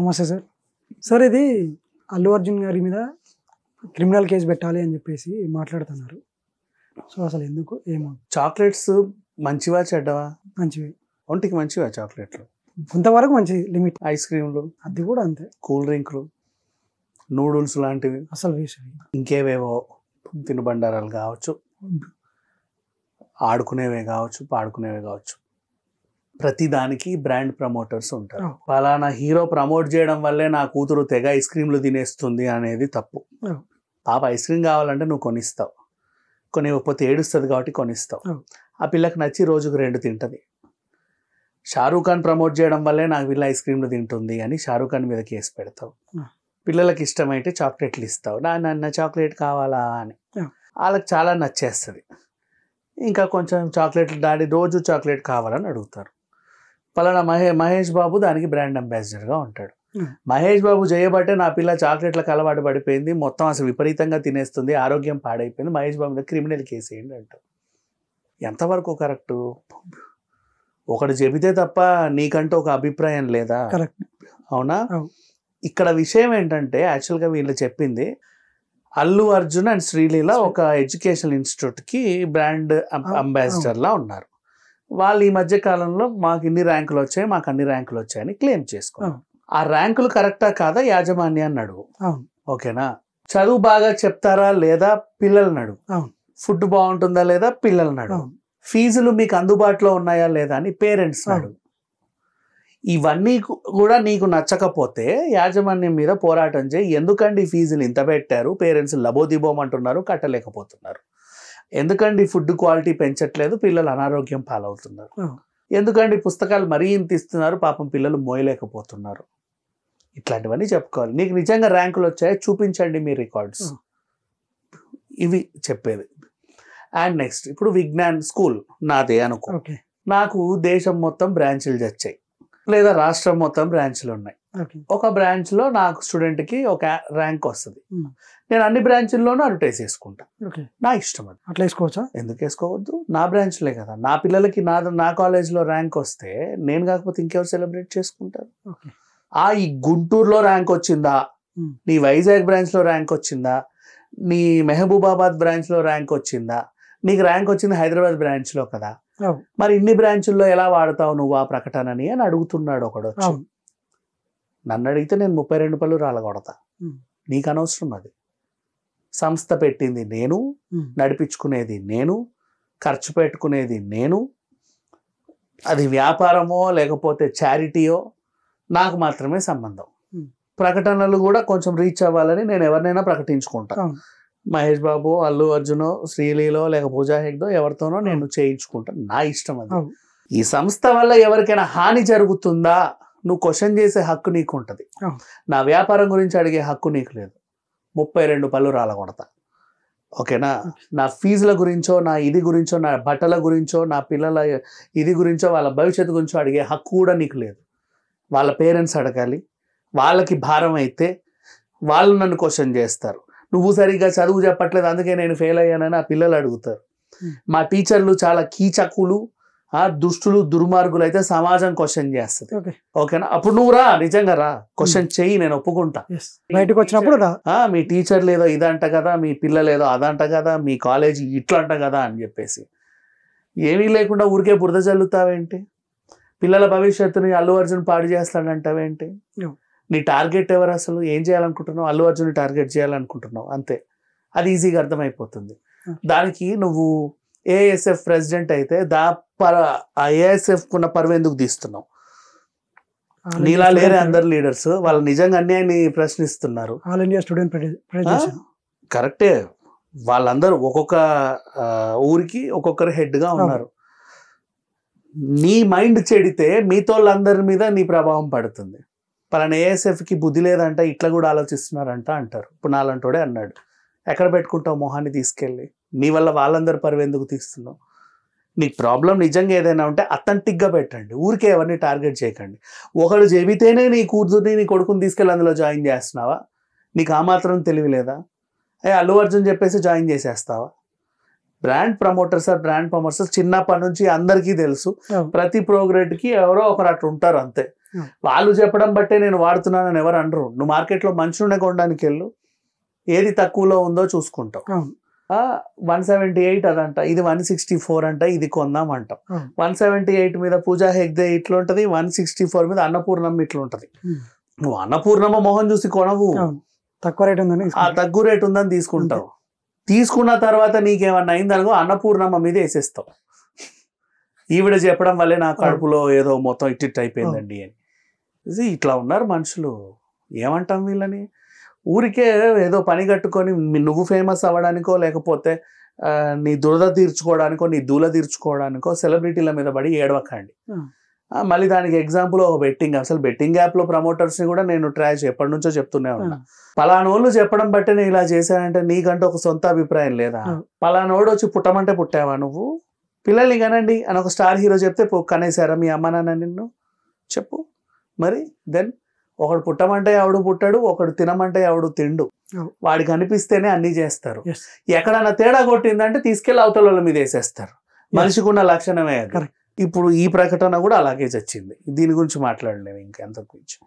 నమస్తే sir. Sir ఇది అల్లు అర్జున్ గారి మీద క్రిమినల్ కేసు పెట్టాలి అని చెప్పేసి మాట్లాడుతున్నారు. సో అసలు ఎందుకు ఏమో? చాక్లెట్స్ మంచివా చెడ్డవా? మంచివి, ఒంటికి మంచివా చాక్లెట్లు? కొంతవరకు మంచి లిమిట్. ఐస్ క్రీమ్లు, అది కూడా అంతే. కూల్ డ్రింక్లు, నూడిల్స్ లాంటివి, అసలు వేసి ఇంకేవేవో తినుబండారాలు కావచ్చు, ఆడుకునేవే కావచ్చు, పాడుకునేవే కావచ్చు, ప్రతి దానికి బ్రాండ్ ప్రమోటర్స్ ఉంటారు. పలానా హీరో ప్రమోట్ చేయడం వల్లే నా కూతురు తెగ ఐస్ క్రీమ్లు తినేస్తుంది అనేది తప్పు. పాప ఐస్ క్రీమ్ కావాలంటే నువ్వు కొనిస్తావు, కొనివ్వకపోతే ఏడుస్తుంది కాబట్టి కొనిస్తావు. ఆ పిల్లకి నచ్చి రోజుకు 2 తింటుంది. షారూఖ్ ఖాన్ ప్రమోట్ చేయడం వల్లే నాకు వీళ్ళ ఐస్ క్రీమ్లు తింటుంది అని షారూఖ్ ఖాన్ మీద కేసు పెడతావు. పిల్లలకి ఇష్టమైతే చాక్లెట్లు ఇస్తావు, నాన్న చాక్లెట్ కావాలా అని. వాళ్ళకి చాలా నచ్చేస్తుంది. ఇంకా కొంచెం చాక్లెట్లు డాడీ రోజు చాక్లెట్ కావాలని అడుగుతారు. పలానా మహేష్ బాబు దానికి బ్రాండ్ అంబాసిడర్గా ఉంటాడు. మహేష్ బాబు చేయబట్టే నా పిల్ల చాక్లెట్లకు అలవాటు పడిపోయింది, మొత్తం అసలు విపరీతంగా తినేస్తుంది, ఆరోగ్యం పాడైపోయింది, మహేష్ బాబు మీద క్రిమినల్ కేసు వేయండి అంటారు. ఎంతవరకు కరెక్టు? ఒకటి చెబితే తప్ప నీకంటూ ఒక అభిప్రాయం లేదా? అవునా? ఇక్కడ విషయం ఏంటంటే యాక్చువల్గా వీళ్ళు చెప్పింది అల్లు అర్జున్ అండ్ శ్రీలీల ఒక ఎడ్యుకేషనల్ ఇన్స్టిట్యూట్కి బ్రాండ్ అంబాసిడర్లా ఉన్నారు. వాళ్ళు ఈ మధ్య కాలంలో మాకు ఇన్ని ర్యాంకులు వచ్చాయి, మాకు అన్ని ర్యాంకులు వచ్చాయని క్లెయిమ్ చేసుకున్నారు. ఆ ర్యాంకులు కరెక్టా కాదా యాజమాన్యాన్ని అడుగు. ఓకేనా? చదువు బాగా చెప్తారా లేదా పిల్లల్ని అడుగు. ఫుడ్ బాగుంటుందా లేదా పిల్లల్ని అడుగు. ఫీజులు మీకు అందుబాటులో ఉన్నాయా లేదా అని పేరెంట్స్ అడుగు. ఇవన్నీ కూడా నీకు నచ్చకపోతే యాజమాన్యం మీద పోరాటం చేయి. ఎందుకండి ఫీజులు ఇంత పెట్టారు, పేరెంట్స్ లబోదిబోమంటున్నారు, కట్టలేకపోతున్నారు. ఎందుకండి ఫుడ్ క్వాలిటీ పెంచట్లేదు, పిల్లలు అనారోగ్యం పాలవుతున్నారు. ఎందుకండి పుస్తకాలు మరీ ఇంత ఇస్తున్నారు, పాపం పిల్లలు మోయలేకపోతున్నారు. ఇట్లాంటివన్నీ చెప్పుకోవాలి. నీకు నిజంగా ర్యాంకులు వచ్చాయో చూపించండి మీ రికార్డ్స్. ఇవి చెప్పేది. అండ్ నెక్స్ట్, ఇప్పుడు విజ్ఞాన్ స్కూల్ నాదే అనుకో, నాకు దేశం మొత్తం బ్రాంచ్లు వచ్చాయి, లేదా రాష్ట్రం మొత్తం బ్రాంచ్లు ఉన్నాయి. ఒక బ్రాంచ్లో నాకు స్టూడెంట్కి ఒక ర్యాంక్ వస్తుంది, నేను అన్ని బ్రాంచ్ల్లోనూ అడ్వర్టైజ్ చేసుకుంటా. నా ఇష్టం అది. అట్లా వేసుకోవచ్చా? ఎందుకు వేసుకోవద్దు? నా బ్రాంచ్లే కదా, నా పిల్లలకి నా కాలేజ్లో ర్యాంక్ వస్తే నేను కాకపోతే ఇంకెవరు సెలబ్రేట్ చేసుకుంటారు? ఈ గుంటూరులో ర్యాంక్ వచ్చిందా, నీ వైజాగ్ బ్రాంచ్లో ర్యాంక్ వచ్చిందా, నీ మెహబూబాబాద్ బ్రాంచ్లో ర్యాంక్ వచ్చిందా, నీకు ర్యాంక్ వచ్చింది హైదరాబాద్ బ్రాంచ్లో కదా, మరి ఇన్ని బ్రాంచుల్లో ఎలా వాడతావు నువ్వు ఆ ప్రకటనని అని అడుగుతున్నాడు ఒకడు వచ్చి. నన్ను అడిగితే నేను 32 పళ్ళు రాలగొడతా. నీకు అనవసరం. అది సంస్థ పెట్టింది నేను, నడిపించుకునేది నేను, ఖర్చు పెట్టుకునేది నేను. అది వ్యాపారమో లేకపోతే చారిటీయో నాకు మాత్రమే సంబంధం. ప్రకటనలు కూడా కొంచెం రీచ్ అవ్వాలని నేను ఎవరినైనా ప్రకటించుకుంటా. మహేష్ బాబు, అల్లు అర్జునో, శ్రీలీలో లేక పూజా హెగ్డో ఎవరితోనో నేను చేయించుకుంటాను. నా ఇష్టం అది. ఈ సంస్థ వల్ల ఎవరికైనా హాని జరుగుతుందా నువ్వు క్వశ్చన్ చేసే హక్కు నీకు ఉంటుంది. నా వ్యాపారం గురించి అడిగే హక్కు నీకు లేదు. 32 పళ్ళు రాలగొడతా. ఓకేనా? నా ఫీజుల గురించో, నా ఇది గురించో, నా బట్టల గురించో, నా పిల్లల ఇది గురించో, వాళ్ళ భవిష్యత్తు గురించో అడిగే హక్కు కూడా నీకు లేదు. వాళ్ళ పేరెంట్స్ అడగాలి. వాళ్ళకి భారం అయితే వాళ్ళు నన్ను క్వశ్చన్ చేస్తారు. నువ్వు సరిగ్గా చదువు చెప్పట్లేదు అందుకే నేను ఫెయిల్ అయ్యానని ఆ పిల్లలు అడుగుతారు. మా టీచర్లు చాలా కీచకులు, దుష్టులు, దుర్మార్గులు అయితే సమాజం క్వశ్చన్ చేస్తుంది. ఓకేనా? అప్పుడు నువ్వు రా, నిజంగా రా, క్వశ్చన్ చెయ్యి, నేను ఒప్పుకుంటా. బయటకు వచ్చినప్పుడు మీ టీచర్లు ఏదో ఇదంట కదా, మీ పిల్లలు ఏదో అదంట కదా, మీ కాలేజీ ఇట్లంట కదా అని చెప్పేసి ఏమీ లేకుండా ఊరికే బురద చల్లుతావేంటి? పిల్లల భవిష్యత్తుని అల్లు అర్జున్ పాడు చేస్తాడంటావేంటి? నీ టార్గెట్ ఎవరు? అసలు ఏం చేయాలనుకుంటున్నావు? అల్లు అర్జున్ టార్గెట్ చేయాలనుకుంటున్నావు అంతే. అది ఈజీగా అర్థమైపోతుంది. దానికి నువ్వు ఏఎస్ఎఫ్ ప్రెసిడెంట్ అయితే ఏఎస్ఎఫ్ కున్న పరువు ఎందుకు తీస్తున్నావు? నీలా లేరే అందరు లీడర్స్, వాళ్ళు నిజంగా అన్యాయాన్ని ప్రశ్నిస్తున్నారు. ఆల్ ఇండియా స్టూడెంట్ ఫెడరేషన్ కరెక్టే. వాళ్ళందరూ ఒక్కొక్క ఊరికి ఒక్కొక్కరు హెడ్గా ఉన్నారు. నీ మైండ్ చెడితే మీతో వాళ్ళందరి మీద నీ ప్రభావం పడుతుంది. పలానా ఏఎస్ఎఫ్కి బుద్ధి లేదంట, ఇట్లా కూడా ఆలోచిస్తున్నారంట అంటారు. ఇప్పుడు నాలంటోడే అన్నాడు. ఎక్కడ పెట్టుకుంటావు మొహాన్ని తీసుకెళ్ళి? నీ వల్ల వాళ్ళందరూ పరువు ఎందుకు తీస్తున్నావు? నీకు ప్రాబ్లం నిజంగా ఏదైనా ఉంటే అథెంటిక్గా పెట్టండి, ఊరికే ఎవరిని టార్గెట్ చేయకండి. ఒకడు చెబితేనే నీ కూతుర్ని, నీ కొడుకుని తీసుకెళ్ళి అందులో జాయిన్ చేస్తున్నావా? నీకు ఆ మాత్రం తెలివి లేదా? అల్లు అర్జున్ చెప్పేసి జాయిన్ చేసేస్తావా? Brand promoters or brand promoters చిన్నప్పటి నుంచి అందరికీ తెలుసు. ప్రతి ప్రోగ్రెట్కి ఎవరో ఒకరు అట్లా ఉంటారు అంతే. వాళ్ళు చెప్పడం బట్టే నేను వాడుతున్నానని ఎవరు అనరు. నువ్వు మార్కెట్లో మంచి నూనె కొనడానికి వెళ్ళు, ఏది తక్కువలో ఉందో చూసుకుంటావు. 178 అదంట, ఇది 164 అంట, ఇది కొందాం అంటాం. 178 మీద పూజా హెగ్దే ఇట్లా ఉంటది, 164 మీద అన్నపూర్ణమ్మ ఇట్లా ఉంటది. నువ్వు అన్నపూర్ణమ్మ మొహం చూసి కొనవు, తక్కువ రేట్ ఉందని ఆ తక్కువ రేట్ ఉందని తీసుకుంటావు. తీసుకున్న తర్వాత నీకేమన్నా అయిందనుకో అన్నపూర్ణమ్మ మీద వేసేస్తావు. ఈవిడ చెప్పడం వల్లే నా కడుపులో ఏదో మొత్తం ఇట్టిట్ అయిపోయిందండి అని. ఇట్లా ఉన్నారు మనుషులు. ఏమంటాం వీళ్ళని? ఊరికే ఏదో పని కట్టుకొని నువ్వు ఫేమస్ అవ్వడానికో లేకపోతే నీ దురద తీర్చుకోవడానికో నీ దూల తీర్చుకోవడానికో సెలబ్రిటీల మీద పడి ఏడవకండి. మళ్ళీ దానికి ఎగ్జాంపుల్ ఒక బెట్టింగ్. అసలు బెట్టింగ్ యాప్లో ప్రమోటర్స్ని కూడా నేను ట్రాష్ ఎప్పటి నుంచో చెప్తూనే ఉన్నా. పలానోళ్ళు చెప్పడం బట్టి నేను ఇలా చేశానంటే నీకంటే ఒక సొంత అభిప్రాయం లేదా? పలానోడు వచ్చి పుట్టమంటే పుట్టావా నువ్వు? పిల్లల్ని కనండి అని ఒక స్టార్ హీరో చెప్తే కనేసారా మీ అమ్మ నాన్న నిన్ను? చెప్పు మరి. దెన్ ఒకడు పుట్టమంటే ఎవడు పుట్టాడు, ఒకడు తినమంటే ఎవడు తిండు. వాడికి అనిపిస్తేనే అన్ని చేస్తారు. ఎక్కడన్నా తేడా కొట్టిందంటే తీసుకెళ్లి అవతల వాళ్ళ మీద వేసేస్తారు. మనిషికి ఉన్న లక్షణమే అది. ఇప్పుడు ఈ ప్రకటన కూడా అలాగే చచ్చింది. దీని గురించి మాట్లాడలేము ఇంకెంత గురించి.